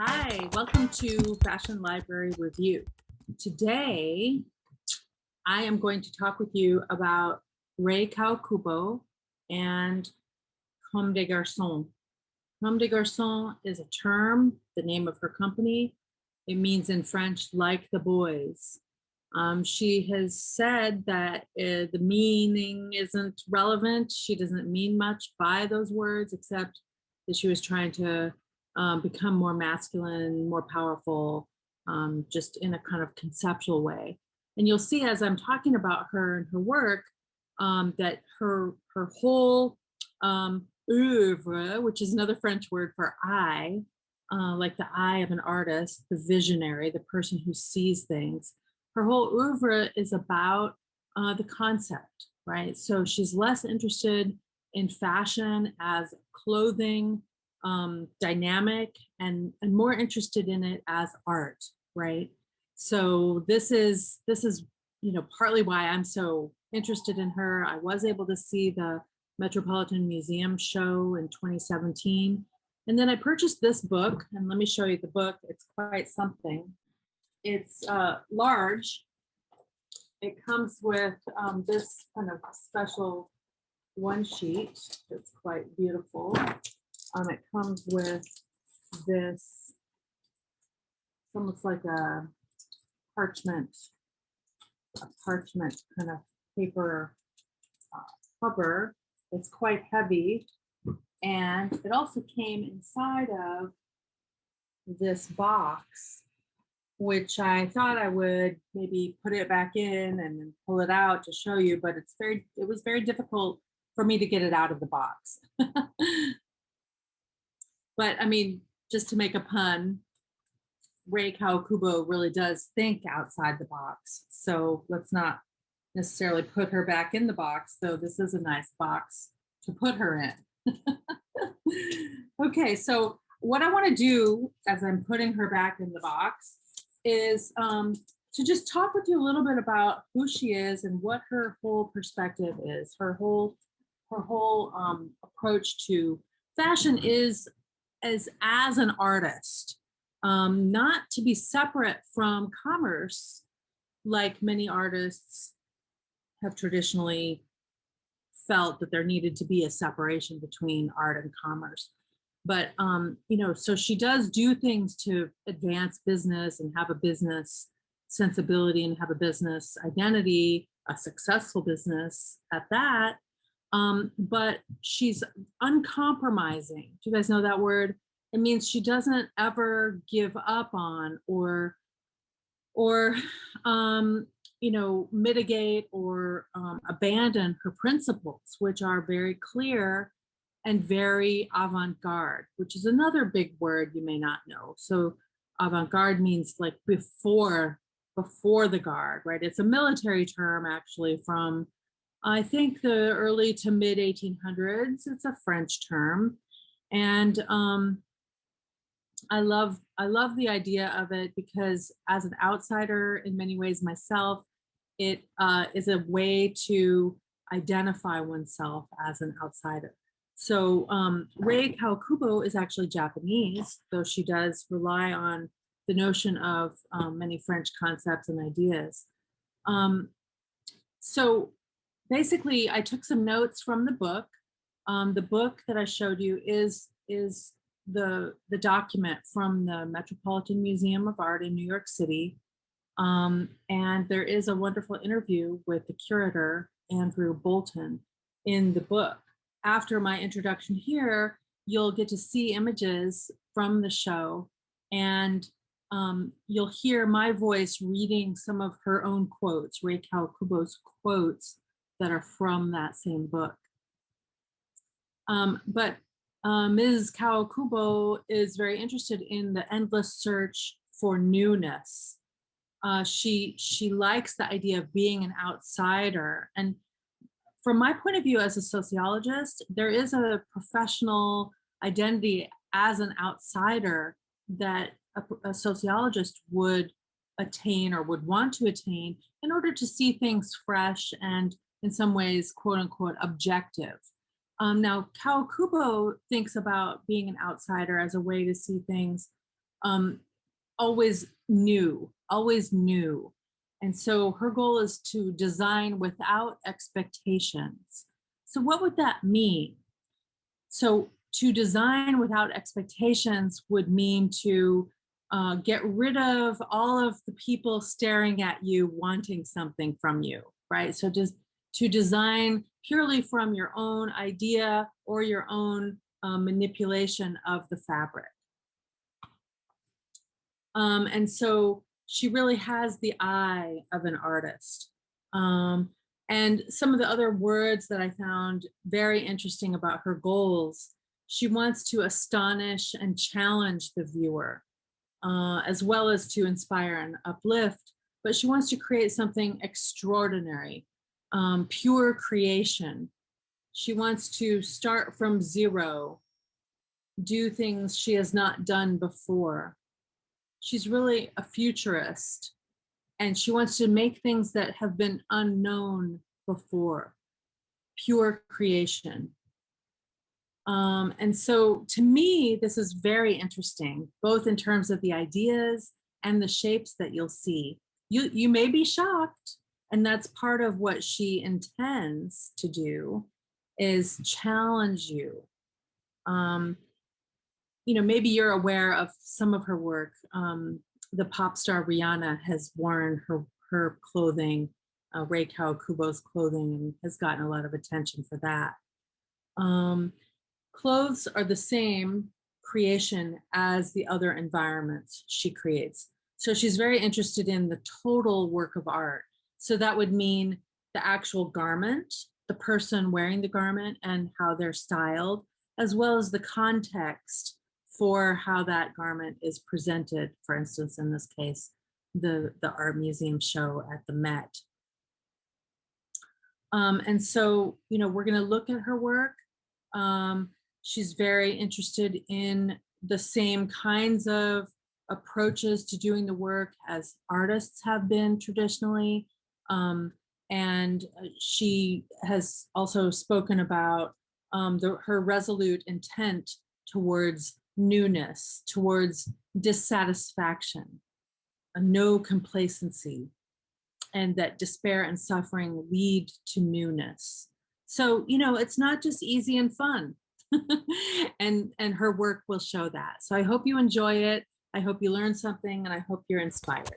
Hi, welcome to Fashion Library Review. Today, I am going to talk with you about Rei Kawakubo and Commes des Garçons. Commes des Garçons is a term, the name of her company. It means in French, like the boys. She has said that the meaning isn't relevant. She doesn't mean much by those words, except that she was trying to become more masculine, more powerful, just in a kind of conceptual way. And you'll see as I'm talking about her and her work, that her whole oeuvre, which is another French word for eye, like the eye of an artist, the visionary, the person who sees things. Her whole oeuvre is about the concept, right? So she's less interested in fashion as clothing, dynamic, and more interested in it as art, right? So this is partly why I'm so interested in her. I was able to see the Metropolitan Museum show in 2017. And then I purchased this book, and let me show you the book. It's quite something. It's large. It comes with this kind of special one sheet. It's quite beautiful. It comes with this, it's almost like a parchment kind of paper cover. It's quite heavy. And it also came inside of this box, which I thought I would maybe put it back in and then pull it out to show you, but it was very difficult for me to get it out of the box. But I mean, just to make a pun, Rei Kawakubo really does think outside the box. So let's not necessarily put her back in the box, though this is a nice box to put her in. Okay, so what I want to do as I'm putting her back in the box is to just talk with you a little bit about who she is and what her whole perspective is. Her whole approach to fashion is as an artist, not to be separate from commerce, like many artists have traditionally felt that there needed to be a separation between art and commerce. But, so she does do things to advance business and have a business sensibility and have a business identity, a successful business at that. But she's uncompromising. Do you guys know that word? It means she doesn't ever give up on or mitigate or abandon her principles, which are very clear and very avant-garde, which is another big word you may not know. So avant-garde means like before the guard, right? It's a military term actually from, I think, the early to mid 1800s. It's a French term. And I love the idea of it because as an outsider in many ways myself, it is a way to identify oneself as an outsider. So Rei Kawakubo is actually Japanese, though she does rely on the notion of many French concepts and ideas. So basically, I took some notes from the book. The book that I showed you is the document from the Metropolitan Museum of Art in New York City. And there is a wonderful interview with the curator, Andrew Bolton, in the book. After my introduction here, you'll get to see images from the show, and you'll hear my voice reading some of her own quotes, Rei Kawakubo's quotes that are from that same book. But Ms. Kawakubo is very interested in the endless search for newness. She likes the idea of being an outsider. And from my point of view as a sociologist, there is a professional identity as an outsider that a sociologist would attain or would want to attain in order to see things fresh and in some ways, quote unquote, objective. Now, Kawakubo thinks about being an outsider as a way to see things always new, always new. And so her goal is to design without expectations. So what would that mean? So to design without expectations would mean to get rid of all of the people staring at you wanting something from you, right? So just to design purely from your own idea or your own manipulation of the fabric. And so she really has the eye of an artist. And some of the other words that I found very interesting about her goals, she wants to astonish and challenge the viewer, as well as to inspire and uplift, but she wants to create something extraordinary, pure creation. She wants to start from zero, do things she has not done before. She's really a futurist, and she wants to make things that have been unknown before, pure creation. And so to me, this is very interesting, both in terms of the ideas and the shapes that you'll see. You may be shocked, and that's part of what she intends to do, is challenge you. Maybe you're aware of some of her work. The pop star Rihanna has worn her clothing, Rei Kawakubo's clothing, and has gotten a lot of attention for that. Clothes are the same creation as the other environments she creates. So she's very interested in the total work of art. So that would mean the actual garment, the person wearing the garment and how they're styled, as well as the context for how that garment is presented. For instance, in this case, the art museum show at the Met. And so, we're going to look at her work. She's very interested in the same kinds of approaches to doing the work as artists have been traditionally. And she has also spoken about her resolute intent towards newness, towards dissatisfaction, no complacency, and that despair and suffering lead to newness. So, it's not just easy and fun. and her work will show that. So I hope you enjoy it. I hope you learn something, and I hope you're inspired.